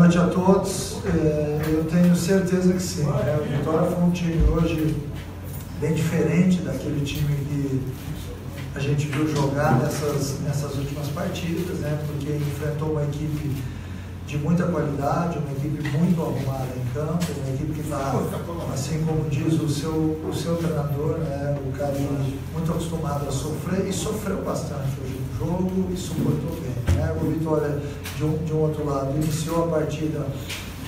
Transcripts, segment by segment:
noite a todos. Eu tenho certeza que sim, né? O Vitória foi um time hoje bem diferente daquele time que a gente viu jogar nessas últimas partidas, né? Porque enfrentou uma equipe de muita qualidade, uma equipe muito arrumada em campo, uma equipe que está, assim como diz o seu treinador, né, o Carilli, muito acostumado a sofrer, e sofreu bastante hoje no jogo e suportou bem, né? O Vitória, de um outro lado, iniciou a partida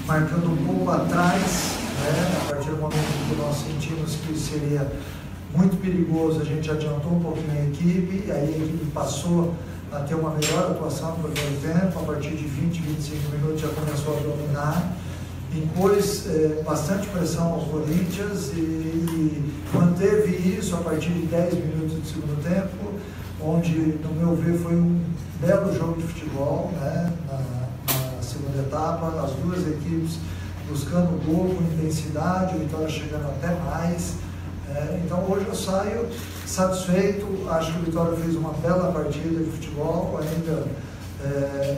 marcando um pouco atrás, né? A partir do momento que nós sentimos que seria muito perigoso, a gente adiantou um pouquinho a equipe, e aí a equipe passou a ter uma melhor atuação no primeiro tempo. A partir de 20, 25 minutos já começou a dominar, impôs bastante pressão aos Corinthians e manteve isso a partir de 10 minutos do segundo tempo, onde, no meu ver, foi um belo jogo de futebol, né? Na segunda etapa, as duas equipes buscando gol com intensidade, o Vitória chegando até mais. Então hoje eu saio satisfeito, acho que o Vitória fez uma bela partida de futebol, ainda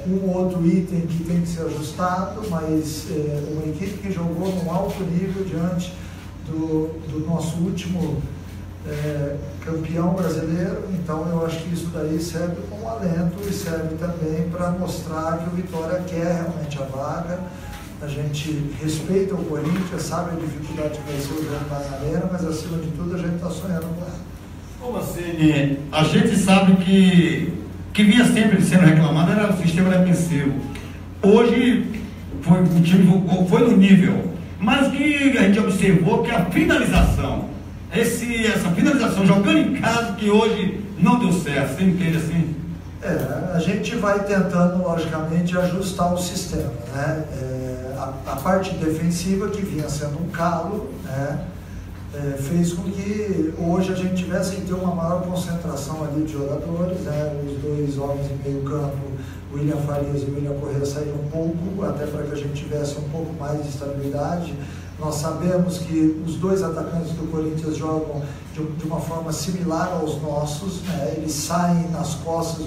um outro item que tem que ser ajustado, mas uma equipe que jogou num alto nível diante do nosso último campeão brasileiro. Então eu acho que isso daí serve como alento e serve também para mostrar que o Vitória quer realmente a vaga. A gente respeita o Corinthians, sabe a dificuldade que vai ser o jogo na arena, mas acima de tudo a gente está sonhando com ela. Como assim? A gente sabe que vinha sempre sendo reclamado era o sistema defensivo. Hoje o time foi no nível, mas que a gente observou que a finalização, essa finalização jogando em casa, que hoje não deu certo. Você entende assim? A gente vai tentando, logicamente, ajustar o sistema, né? A parte defensiva, que vinha sendo um calo, né? Fez com que hoje a gente tivesse que ter uma maior concentração ali de jogadores, né? Os dois homens em meio campo, o William Farias e o William Correa, saíram um pouco, até para que a gente tivesse um pouco mais de estabilidade. Nós sabemos que os dois atacantes do Corinthians jogam de uma forma similar aos nossos, né? Eles saem nas costas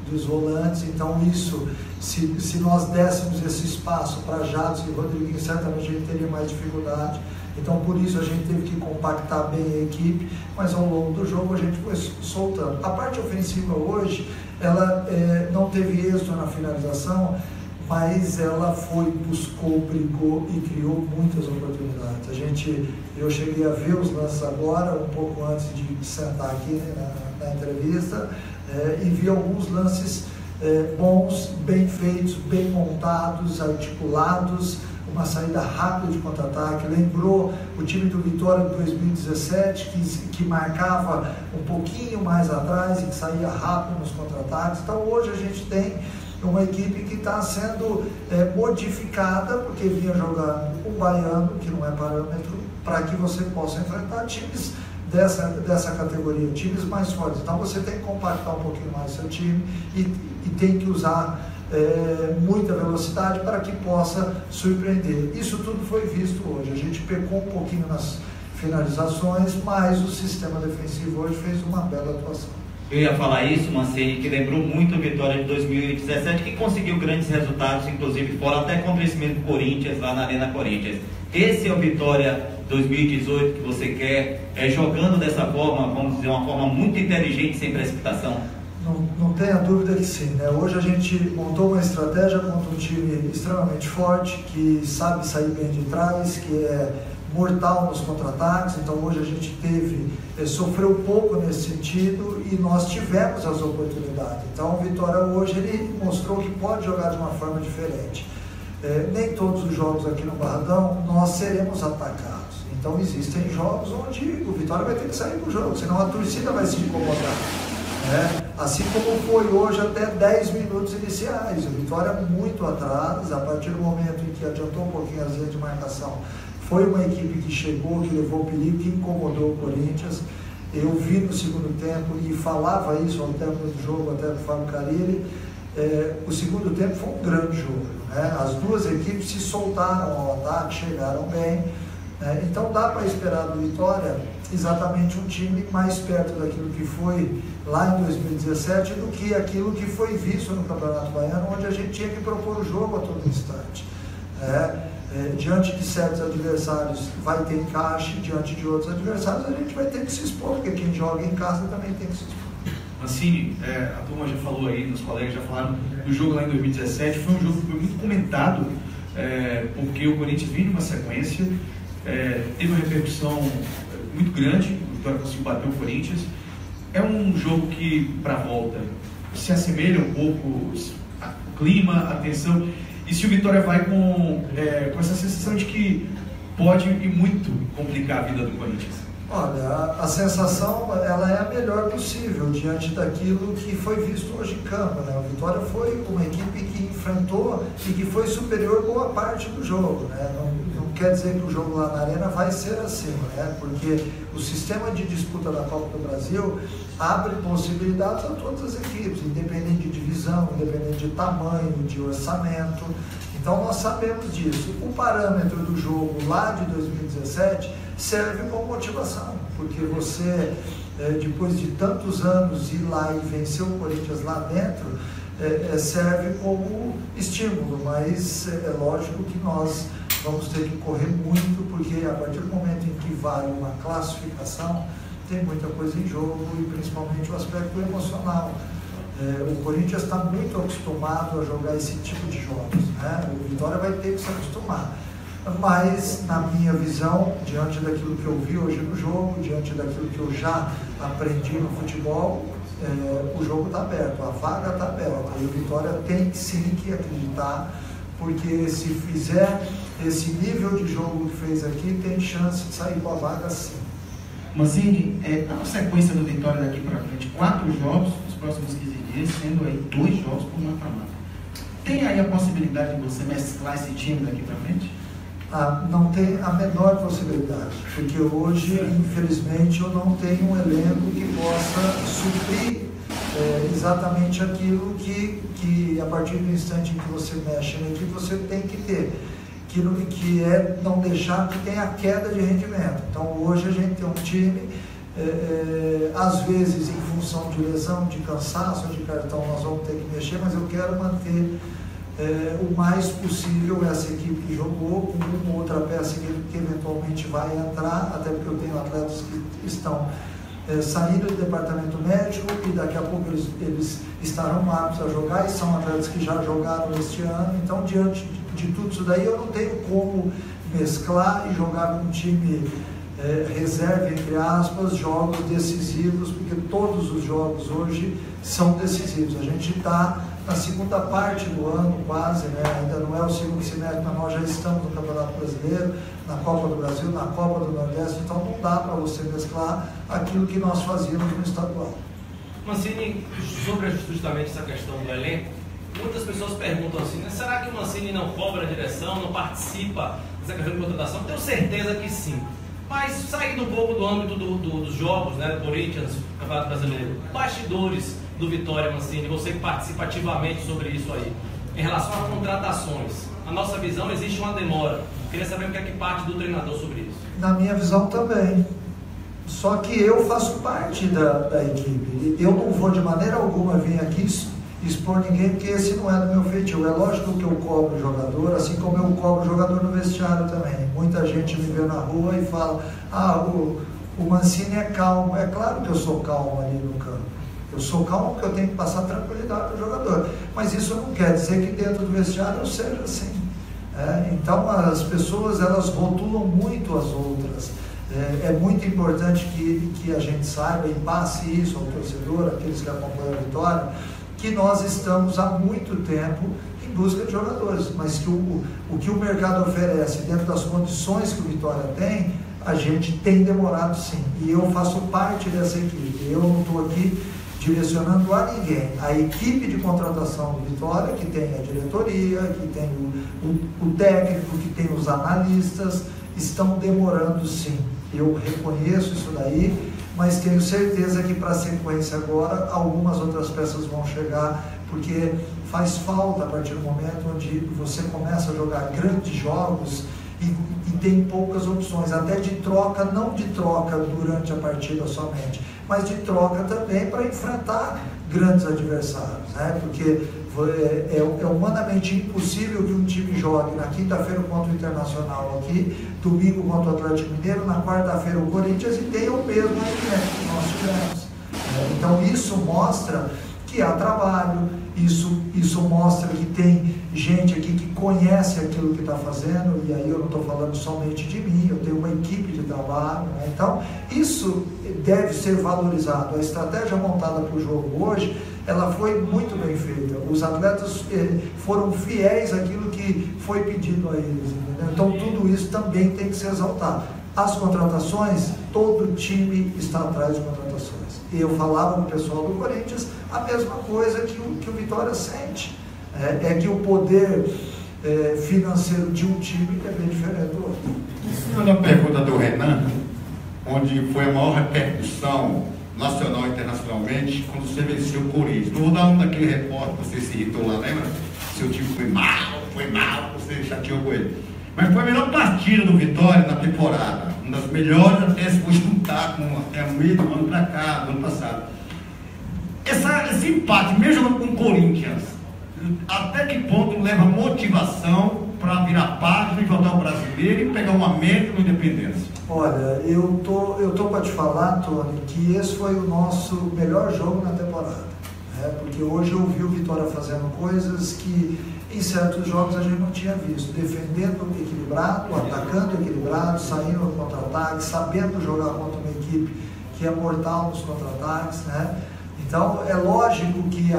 dos volantes, então isso, se nós dessemos esse espaço para Jadson e Rodriguinho, certamente a gente teria mais dificuldade. Então por isso a gente teve que compactar bem a equipe, mas ao longo do jogo a gente foi soltando. A parte ofensiva hoje, ela não teve êxito na finalização, mas ela buscou, brigou e criou muitas oportunidades. Eu cheguei a ver os lances agora, um pouco antes de sentar aqui na entrevista, e vi alguns lances bons, bem feitos, bem montados, articulados, uma saída rápida de contra-ataque. Lembrou o time do Vitória de 2017, que marcava um pouquinho mais atrás e que saía rápido nos contra-ataques. Então hoje a gente tem uma equipe que está sendo modificada, porque vinha jogando o baiano, que não é parâmetro, para que você possa enfrentar times dessa categoria, times mais fortes. Então você tem que compactar um pouquinho mais seu time e tem que usar muita velocidade para que possa surpreender. Isso tudo foi visto hoje. A gente pecou um pouquinho nas finalizações, mas o sistema defensivo hoje fez uma bela atuação. Eu ia falar isso, Mancini, que lembrou muito a Vitória de 2017, que conseguiu grandes resultados, inclusive fora, até contra esse mesmo Corinthians, lá na Arena Corinthians. Esse é o Vitória 2018 que você quer, jogando dessa forma, vamos dizer, uma forma muito inteligente, sem precipitação? Não tenha dúvida que sim, né? Hoje a gente montou uma estratégia contra um time extremamente forte, que sabe sair bem de trás, que é mortal nos contra-ataques. Então hoje a gente sofreu pouco nesse sentido e nós tivemos as oportunidades. Então o Vitória hoje ele mostrou que pode jogar de uma forma diferente. Nem todos os jogos aqui no Barradão nós seremos atacados. Então existem jogos onde o Vitória vai ter que sair do jogo, senão a torcida vai se incomodar. Assim como foi hoje até 10 minutos iniciais, o Vitória muito atrás, a partir do momento em que adiantou um pouquinho as linhas de marcação, foi uma equipe que chegou, que levou perigo, que incomodou o Corinthians. Eu vi no segundo tempo e falava isso ao término do jogo, até do Fábio Carilli, o segundo tempo foi um grande jogo, né? As duas equipes se soltaram ao ataque, chegaram bem, então dá para esperar do Vitória exatamente um time mais perto daquilo que foi lá em 2017 do que aquilo que foi visto no Campeonato Baiano, onde a gente tinha que propor o jogo a todo instante. Diante de certos adversários vai ter encaixe, diante de outros adversários a gente vai ter que se expor, porque quem joga em casa também tem que se expor. Mancini, a turma já falou aí, os colegas já falaram do jogo lá em 2017, foi um jogo que foi muito comentado, porque o Corinthians vinha numa sequência, teve uma repercussão muito grande, o Vitória conseguiu bater o Corinthians. É um jogo que, para a volta, se assemelha um pouco o clima, a tensão, e se o Vitória vai com essa sensação de que pode e muito complicar a vida do Corinthians? Olha, a sensação ela é a melhor possível diante daquilo que foi visto hoje em campo, né? O Vitória foi uma equipe que enfrentou e que foi superior boa parte do jogo, né? Não quer dizer que o jogo lá na Arena vai ser assim, né? Porque o sistema de disputa da Copa do Brasil abre possibilidades a todas as equipes, independente de divisão, independente de tamanho, de orçamento. Então nós sabemos disso. O parâmetro do jogo lá de 2017 serve como motivação, porque você, depois de tantos anos, ir lá e vencer o Corinthians lá dentro, serve como estímulo, mas é lógico que nós vamos ter que correr muito, porque a partir do momento em que vale uma classificação, tem muita coisa em jogo, e principalmente o aspecto emocional. O Corinthians está muito acostumado a jogar esse tipo de jogos, né? O Vitória vai ter que se acostumar. Mas, na minha visão, diante daquilo que eu vi hoje no jogo, diante daquilo que eu já aprendi no futebol, o jogo está aberto, a vaga está aberta. E o Vitória tem sim que acreditar, porque se fizer esse nível de jogo que fez aqui, tem chance de sair com a vaga sim. Mancini, na sequência do Vitória daqui para frente, 4 jogos nos próximos 15 dias, sendo aí 2 jogos por mata-mata. Tem aí a possibilidade de você mesclar esse time daqui para frente? Não tem a menor possibilidade, porque hoje, infelizmente, eu não tenho um elenco que possa suprir exatamente aquilo que a partir do instante em que você mexe na equipe, você tem que ter, que é não deixar que tenha queda de rendimento. Então hoje a gente tem um time, às vezes em função de lesão, de cansaço, de cartão, nós vamos ter que mexer, mas eu quero manter o mais possível essa equipe que jogou, com uma outra peça que eventualmente vai entrar, até porque eu tenho atletas que estão saindo do departamento médico e daqui a pouco eles estarão aptos a jogar, e são atletas que já jogaram este ano. Então, diante de tudo isso daí, eu não tenho como mesclar e jogar com um time reserva, entre aspas, jogos decisivos, porque todos os jogos hoje são decisivos. A gente está na segunda parte do ano quase, né? Ainda não é o segundo semestre, mas nós já estamos no Campeonato Brasileiro, na Copa do Brasil, na Copa do Nordeste, então não dá para você mesclar aquilo que nós fazíamos no estadual. Mancini, sobre justamente essa questão do elenco, muitas pessoas perguntam assim, né, será que o Mancini não cobra a direção, não participa dessa questão de contratação? Tenho certeza que sim. Mas saindo um pouco do âmbito dos jogos, né, do Corinthians, Campeonato Brasileiro, bastidores do Vitória, Mancini, você que participa ativamente sobre isso aí, em relação a contratações, na nossa visão existe uma demora. Queria saber o que é que parte do treinador sobre isso. Na minha visão também. Só que eu faço parte da equipe. Eu não vou de maneira alguma vir aqui expor ninguém, porque esse não é do meu feitio. É lógico que eu cobro o jogador, assim como eu cobro o jogador no vestiário também. Muita gente me vê na rua e fala, o Mancini é calmo. É claro que eu sou calmo ali no campo. Eu sou calmo porque eu tenho que passar tranquilidade para o jogador. Mas isso não quer dizer que dentro do vestiário eu seja assim. Então as pessoas, elas rotulam muito as outras. É muito importante que a gente saiba e passe isso ao torcedor, aqueles que acompanham a Vitória, que nós estamos há muito tempo em busca de jogadores, mas que o que o mercado oferece dentro das condições que o Vitória tem, a gente tem demorado sim, e eu faço parte dessa equipe. Eu não estou aqui direcionando a ninguém. A equipe de contratação do Vitória, que tem a diretoria, que tem o técnico, que tem os analistas, estão demorando sim. Eu reconheço isso daí, mas tenho certeza que para a sequência agora, algumas outras peças vão chegar, porque faz falta a partir do momento onde você começa a jogar grandes jogos e tem poucas opções, até de troca, não de troca durante a partida somente, mas de troca também para enfrentar grandes adversários, né? Porque É humanamente impossível que um time jogue na quinta-feira contra o Internacional aqui, domingo contra o Atlético Mineiro, na quarta-feira o Corinthians e tenha o mesmo rendimento que nós tivemos. Então isso mostra que há trabalho, isso mostra que tem gente aqui que conhece aquilo que está fazendo, e aí eu não estou falando somente de mim, eu tenho uma equipe de trabalho, né? Então isso deve ser valorizado. A estratégia montada para o jogo hoje, ela foi muito bem feita, os atletas foram fiéis àquilo que foi pedido a eles, entendeu? Então tudo isso também tem que ser exaltado. As contratações, todo time está atrás de contratações. E eu falava com o pessoal do Corinthians a mesma coisa que o Vitória sente. É que o poder financeiro de um time é bem diferente do outro. Uma pergunta do Renan, onde foi a maior repercussão nacional e internacionalmente quando você venceu o Corinthians. Não vou dar um daquele repórter que você se irritou lá, lembra? Seu time foi mal, você chateou com ele. Mas foi a melhor partida do Vitória na temporada. Uma das melhores, até se for juntar com o meio do ano para cá, do ano passado. Esse empate, mesmo jogando com o Corinthians, até que ponto leva motivação para virar página e voltar ao brasileiro e pegar uma meta no Independência? Olha, eu tô para te falar, Tony, que esse foi o nosso melhor jogo na temporada. Porque hoje eu vi o Vitória fazendo coisas que em certos jogos a gente não tinha visto, defendendo equilibrado, atacando equilibrado, saindo no contra-ataque, sabendo jogar contra uma equipe que é mortal nos contra-ataques, né? Então é lógico que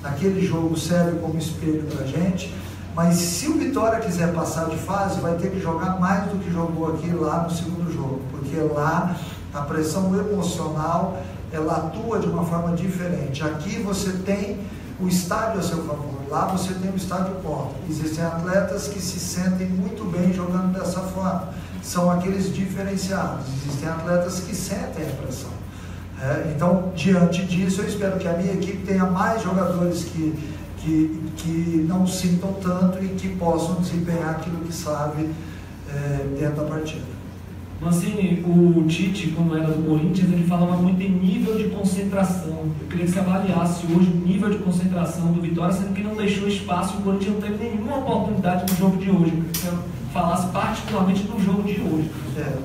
aquele jogo serve como espelho para a gente, mas se o Vitória quiser passar de fase, vai ter que jogar mais do que jogou aqui lá no segundo jogo, porque lá a pressão emocional ela atua de uma forma diferente. Aqui você tem o estádio a seu favor, lá você tem o estádio contra. Existem atletas que se sentem muito bem jogando dessa forma, são aqueles diferenciados. Existem atletas que sentem a pressão. Então, diante disso, eu espero que a minha equipe tenha mais jogadores que não sintam tanto e que possam desempenhar aquilo que sabe dentro da partida. Mancini, o Tite, quando era do Corinthians, ele falava muito em nível de concentração. Eu queria que você avaliasse hoje o nível de concentração do Vitória, sendo que não deixou espaço, o Corinthians não teve nenhuma oportunidade no jogo de hoje. Eu queria que falasse particularmente do jogo de hoje.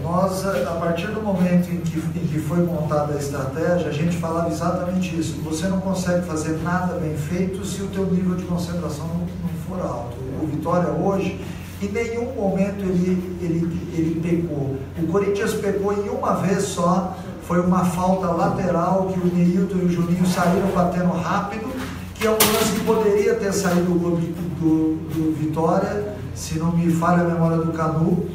Nós, a partir do momento em que foi montada a estratégia, a gente falava exatamente isso. Você não consegue fazer nada bem feito se o teu nível de concentração não for alto. O Vitória hoje, em nenhum momento ele pecou. O Corinthians pecou em uma vez só, foi uma falta lateral que o Neilton e o Juninho saíram batendo rápido, que é um lance que poderia ter saído o gol do Vitória, se não me falha a memória do Canu.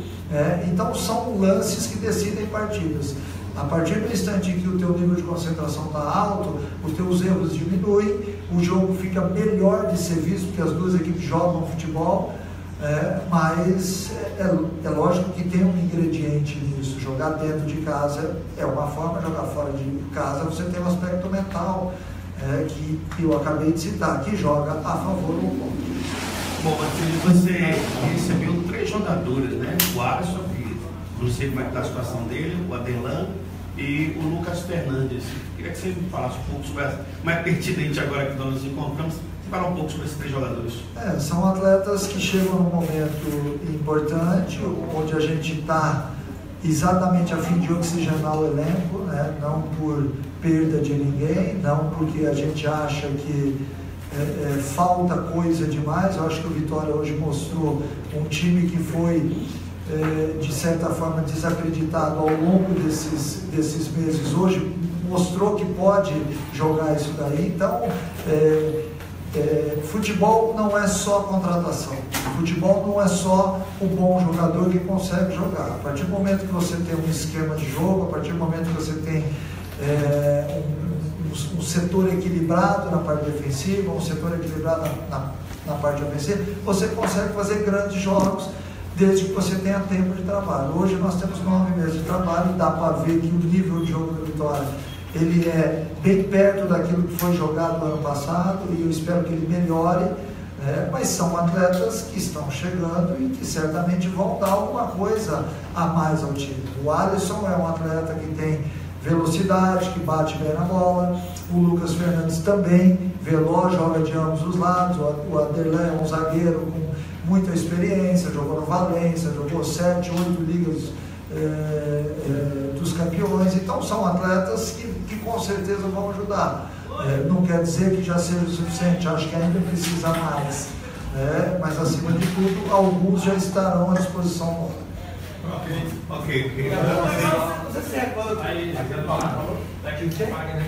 Então são lances que decidem partidas. A partir do instante em que o teu nível de concentração está alto, os teus erros diminuem, o jogo fica melhor de ser visto, porque as duas equipes jogam futebol. Mas é lógico que tem um ingrediente nisso. Jogar dentro de casa é uma forma, jogar fora de casa você tem um aspecto mental que eu acabei de citar, que joga a favor ou contra. Bom, Marcelo, você recebeu 3 jogadores, né? O Alisson, que não sei como é que está a situação dele, o Adelan e o Lucas Fernandes. Queria que você me falasse um pouco sobre essa, mais pertinente agora que nós nos encontramos. Falar um pouco sobre esses 3 jogadores. São atletas que chegam num momento importante, onde a gente está exatamente a fim de oxigenar o elenco, né? Não por perda de ninguém, não porque a gente acha que falta coisa demais. Eu acho que o Vitória hoje mostrou um time que foi, de certa forma, desacreditado ao longo desses meses. Hoje mostrou que pode jogar isso daí. Então, futebol não é só contratação, futebol não é só o bom jogador que consegue jogar. A partir do momento que você tem um esquema de jogo, a partir do momento que você tem um setor equilibrado na parte defensiva, um setor equilibrado na parte ofensiva, você consegue fazer grandes jogos desde que você tenha tempo de trabalho. Hoje nós temos 9 meses de trabalho e dá para ver que o nível de jogo da Vitória ele é bem perto daquilo que foi jogado no ano passado e eu espero que ele melhore, mas são atletas que estão chegando e que certamente vão dar alguma coisa a mais ao time. O Alisson é um atleta que tem velocidade, que bate bem na bola. O Lucas Fernandes também, veloz, joga de ambos os lados. O Aderlan é um zagueiro com muita experiência, jogou no Valência, jogou 7, 8 ligas dos campeões. Então são atletas que com certeza vão ajudar. Não quer dizer que já seja o suficiente, acho que ainda precisa mais. Mas acima de tudo, alguns já estarão à disposição. Ok. Você se recorda aí, daqui que paga, né?